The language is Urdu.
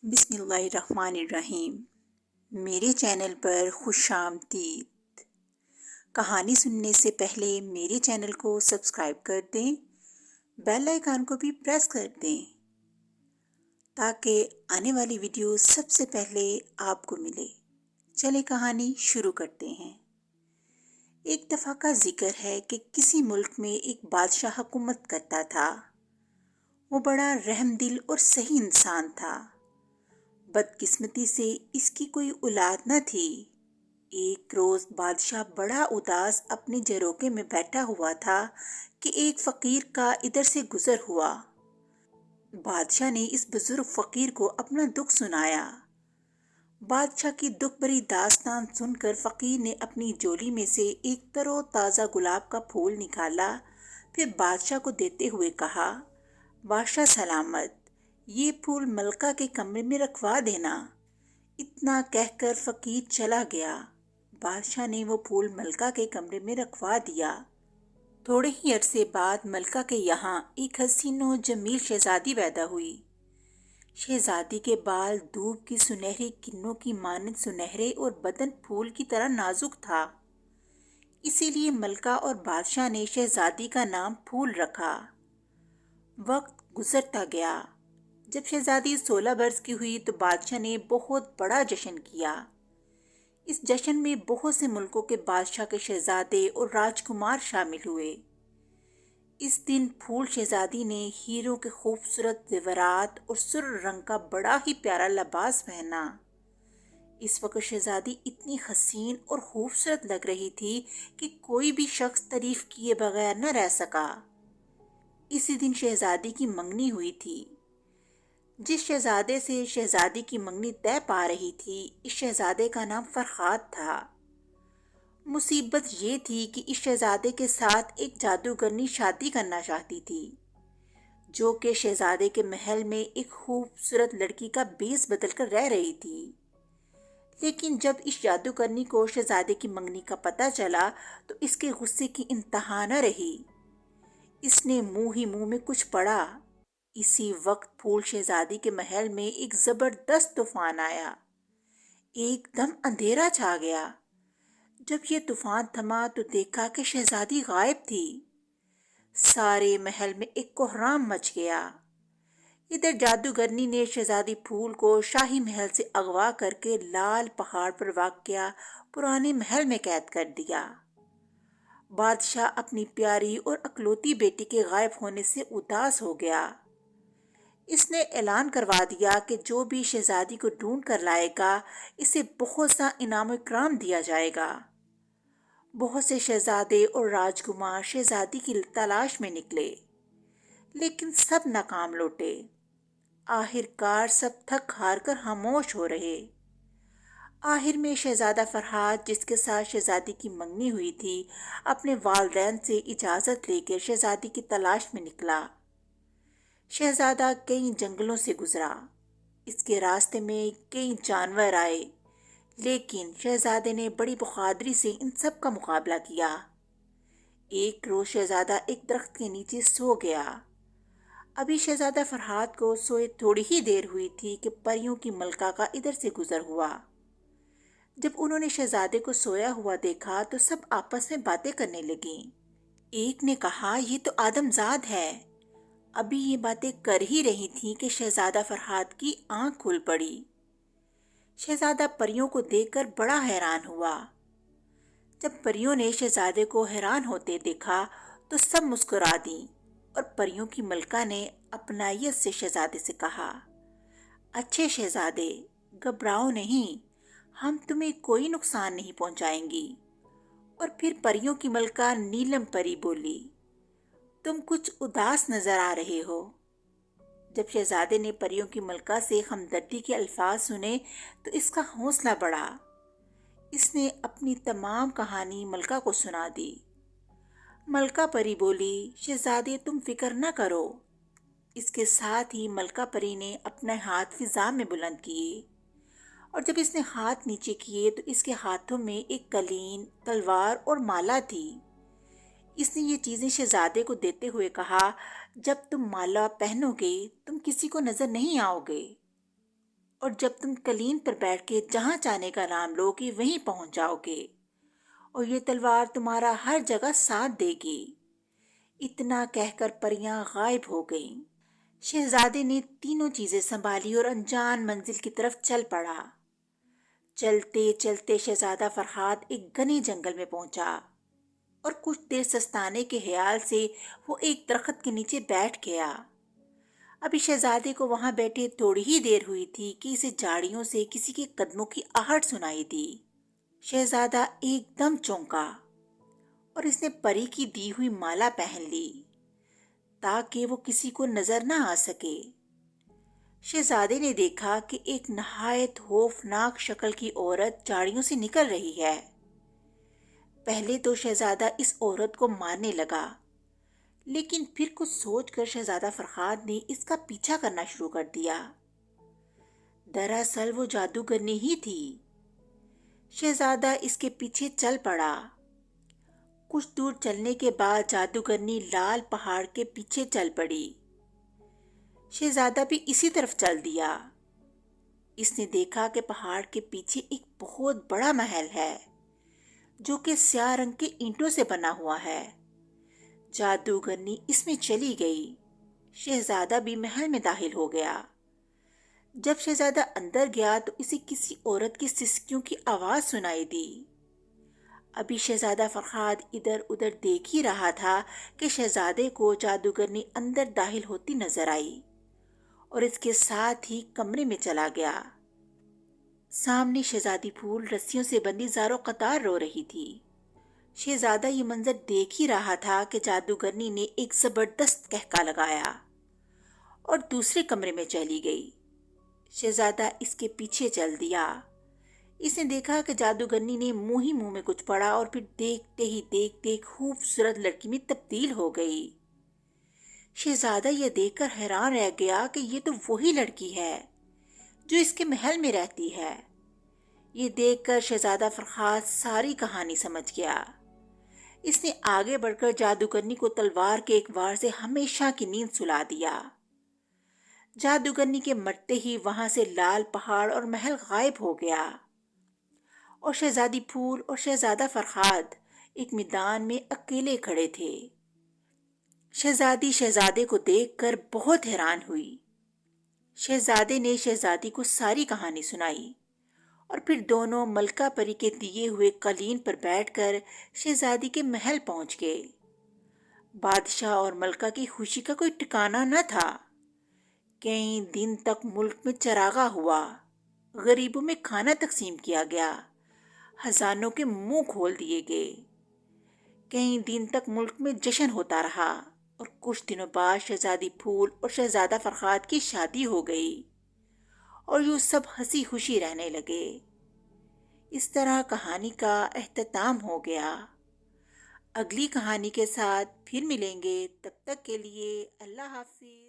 بسم اللہ الرحمن الرحیم۔ میرے چینل پر خوش آمدید۔ کہانی سننے سے پہلے میرے چینل کو سبسکرائب کر دیں، بیل آئیکن کو بھی پریس کر دیں تاکہ آنے والی ویڈیو سب سے پہلے آپ کو ملے۔ چلے کہانی شروع کرتے ہیں۔ ایک دفعہ کا ذکر ہے کہ کسی ملک میں ایک بادشاہ حکومت کرتا تھا۔ وہ بڑا رحم دل اور صحیح انسان تھا۔ بدقسمتی سے اس کی کوئی اولاد نہ تھی۔ ایک روز بادشاہ بڑا اداس اپنے جروکے میں بیٹھا ہوا تھا کہ ایک فقیر کا ادھر سے گزر ہوا۔ بادشاہ نے اس بزرگ فقیر کو اپنا دکھ سنایا۔ بادشاہ کی دکھ بھری داستان سن کر فقیر نے اپنی جولی میں سے ایک تر و تازہ گلاب کا پھول نکالا، پھر بادشاہ کو دیتے ہوئے کہا، بادشاہ سلامت، یہ پھول ملکہ کے کمرے میں رکھوا دینا۔ اتنا کہہ کر فقیر چلا گیا۔ بادشاہ نے وہ پھول ملکہ کے کمرے میں رکھوا دیا۔ تھوڑے ہی عرصے بعد ملکہ کے یہاں ایک حسین و جمیل شہزادی پیدا ہوئی۔ شہزادی کے بال دھوپ کی سنہری کرنوں کی مانند سنہرے اور بدن پھول کی طرح نازک تھا۔ اسی لیے ملکہ اور بادشاہ نے شہزادی کا نام پھول رکھا۔ وقت گزرتا گیا۔ جب شہزادی 16 برس کی ہوئی تو بادشاہ نے بہت بڑا جشن کیا۔ اس جشن میں بہت سے ملکوں کے بادشاہ کے شہزادے اور راجکمار شامل ہوئے۔ اس دن پھول شہزادی نے ہیروں کے خوبصورت زیورات اور سرخ رنگ کا بڑا ہی پیارا لباس پہنا۔ اس وقت شہزادی اتنی حسین اور خوبصورت لگ رہی تھی کہ کوئی بھی شخص تعریف کیے بغیر نہ رہ سکا۔ اسی دن شہزادی کی منگنی ہوئی تھی۔ جس شہزادے سے شہزادی کی منگنی طے پا رہی تھی، اس شہزادے کا نام فرہاد تھا۔ مصیبت یہ تھی کہ اس شہزادے کے ساتھ ایک جادوگرنی شادی کرنا چاہتی تھی، جو کہ شہزادے کے محل میں ایک خوبصورت لڑکی کا بیس بدل کر رہ رہی تھی۔ لیکن جب اس جادوگرنی کو شہزادے کی منگنی کا پتہ چلا تو اس کے غصے کی انتہا نہ رہی۔ اس نے منہ ہی منہ میں کچھ پڑا۔ اسی وقت پھول شہزادی کے محل میں ایک زبردست طوفان آیا۔ ایک دم اندھیرا چھا گیا۔ جب یہ طوفان تھما تو دیکھا کہ شہزادی غائب تھی۔ سارے محل میں ایک کوہرام مچ گیا۔ ادھر جادوگرنی نے شہزادی پھول کو شاہی محل سے اغوا کر کے لال پہاڑ پر واقع پرانے محل میں قید کر دیا۔ بادشاہ اپنی پیاری اور اکلوتی بیٹی کے غائب ہونے سے اداس ہو گیا۔ اس نے اعلان کروا دیا کہ جو بھی شہزادی کو ڈھونڈ کر لائے گا اسے بہت سا انعام و اکرام دیا جائے گا۔ بہت سے شہزادے اور راجکمار شہزادی کی تلاش میں نکلے، لیکن سب ناکام لوٹے۔ آخر کار سب تھک ہار کر خاموش ہو رہے۔ آخر میں شہزادہ فرہاد، جس کے ساتھ شہزادی کی منگنی ہوئی تھی، اپنے والدین سے اجازت لے کر شہزادی کی تلاش میں نکلا۔ شہزادہ کئی جنگلوں سے گزرا۔ اس کے راستے میں کئی جانور آئے، لیکن شہزادے نے بڑی بہادری سے ان سب کا مقابلہ کیا۔ ایک روز شہزادہ ایک درخت کے نیچے سو گیا۔ ابھی شہزادہ فرہاد کو سوئے تھوڑی ہی دیر ہوئی تھی کہ پریوں کی ملکہ کا ادھر سے گزر ہوا۔ جب انہوں نے شہزادے کو سویا ہوا دیکھا تو سب آپس میں باتیں کرنے لگیں۔ ایک نے کہا، یہ تو آدم زاد ہے۔ ابھی یہ باتیں کر ہی رہی تھیں کہ شہزادہ فرہاد کی آنکھ کھل پڑی۔ شہزادہ پریوں کو دیکھ کر بڑا حیران ہوا۔ جب پریوں نے شہزادے کو حیران ہوتے دیکھا تو سب مسکرا دیں، اور پریوں کی ملکہ نے اپنائیت سے شہزادے سے کہا، اچھے شہزادے، گھبراؤ نہیں، ہم تمہیں کوئی نقصان نہیں پہنچائیں گی۔ اور پھر پریوں کی ملکہ نیلم پری بولی، تم کچھ اداس نظر آ رہے ہو۔ جب شہزادے نے پریوں کی ملکہ سے ہمدردی کے الفاظ سنے تو اس کا حوصلہ بڑھا۔ اس نے اپنی تمام کہانی ملکہ کو سنا دی۔ ملکہ پری بولی، شہزادے تم فکر نہ کرو۔ اس کے ساتھ ہی ملکہ پری نے اپنے ہاتھ فضا میں بلند کیے، اور جب اس نے ہاتھ نیچے کیے تو اس کے ہاتھوں میں ایک قلین، تلوار اور مالا تھی۔ اس نے یہ چیزیں شہزادے کو دیتے ہوئے کہا، جب تم مالا پہنو گے تم کسی کو نظر نہیں آؤ گے۔ اور جب تم قلین پر بیٹھ کے جہاں جانے کا نام لو گے وہیں پہنچ جاؤ گے، اور یہ تلوار تمہارا ہر جگہ ساتھ دے گی۔ اتنا کہہ کر پریاں غائب ہو گئیں۔ شہزادے نے تینوں چیزیں سنبھالی اور انجان منزل کی طرف چل پڑا۔ چلتے چلتے شہزادہ فرہاد ایک گھنے جنگل میں پہنچا اور کچھ دیر سستانے کے خیال سے وہ ایک درخت کے نیچے بیٹھ گیا۔ ابھی شہزادے کو وہاں بیٹھے تھوڑی ہی دیر ہوئی تھی کہ اسے جھاڑیوں سے کسی کے قدموں کی آہٹ سنائی دی۔ شہزادہ ایک دم چونکا اور اس نے پری کی دی ہوئی مالا پہن لی تاکہ وہ کسی کو نظر نہ آ سکے۔ شہزادے نے دیکھا کہ ایک نہایت خوفناک شکل کی عورت جھاڑیوں سے نکل رہی ہے۔ پہلے تو شہزادہ اس عورت کو مارنے لگا، لیکن پھر کچھ سوچ کر شہزادہ فرہاد نے اس کا پیچھا کرنا شروع کر دیا۔ دراصل وہ جادوگرنی ہی تھی۔ شہزادہ اس کے پیچھے چل پڑا۔ کچھ دور چلنے کے بعد جادوگرنی لال پہاڑ کے پیچھے چل پڑی۔ شہزادہ بھی اسی طرف چل دیا۔ اس نے دیکھا کہ پہاڑ کے پیچھے ایک بہت بڑا محل ہے جو کہ سیاہ رنگ کے اینٹوں سے بنا ہوا ہے۔ جادوگرنی اس میں چلی گئی۔ شہزادہ بھی محل میں داخل ہو گیا۔ جب شہزادہ اندر گیا تو اسے کسی عورت کی سسکیوں کی آواز سنائی دی۔ ابھی شہزادہ فرہاد ادھر ادھر دیکھ ہی رہا تھا کہ شہزادے کو جادوگرنی اندر داخل ہوتی نظر آئی اور اس کے ساتھ ہی کمرے میں چلا گیا۔ سامنے شہزادی پھول رسیوں سے بندھی زاروں قطار رو رہی تھی۔ شہزادہ یہ منظر دیکھ ہی رہا تھا کہ جادوگرنی نے ایک زبردست قہقہ لگایا اور دوسرے کمرے میں چلی گئی۔ شہزادہ اس کے پیچھے چل دیا۔ اس نے دیکھا کہ جادوگرنی نے منہ ہی منہ میں کچھ پڑا اور پھر دیکھتے ہی دیکھتے خوبصورت لڑکی میں تبدیل ہو گئی۔ شہزادہ یہ دیکھ کر حیران رہ گیا کہ یہ تو وہی لڑکی ہے جو اس کے محل میں رہتی ہے۔ یہ دیکھ کر شہزادہ فرہاد ساری کہانی سمجھ گیا۔ اس نے آگے بڑھ کر جادوگرنی کو تلوار کے ایک وار سے ہمیشہ کی نیند سلا دیا۔ جادوگرنی کے مرتے ہی وہاں سے لال پہاڑ اور محل غائب ہو گیا اور شہزادی پھول اور شہزادہ فرہاد ایک میدان میں اکیلے کھڑے تھے۔ شہزادی شہزادے کو دیکھ کر بہت حیران ہوئی۔ شہزادے نے شہزادی کو ساری کہانی سنائی اور پھر دونوں ملکہ پری کے دیے ہوئے قلین پر بیٹھ کر شہزادی کے محل پہنچ گئے۔ بادشاہ اور ملکہ کی خوشی کا کوئی ٹھکانہ نہ تھا۔ کئی دن تک ملک میں چراغاں ہوا، غریبوں میں کھانا تقسیم کیا گیا، خزانوں کے منہ کھول دیے گئے۔ کئی دن تک ملک میں جشن ہوتا رہا اور کچھ دنوں بعد شہزادی پھول اور شہزادہ فرہاد کی شادی ہو گئی اور یوں سب ہنسی خوشی رہنے لگے۔ اس طرح کہانی کا اختتام ہو گیا۔ اگلی کہانی کے ساتھ پھر ملیں گے، تب تک کے لیے اللہ حافظ۔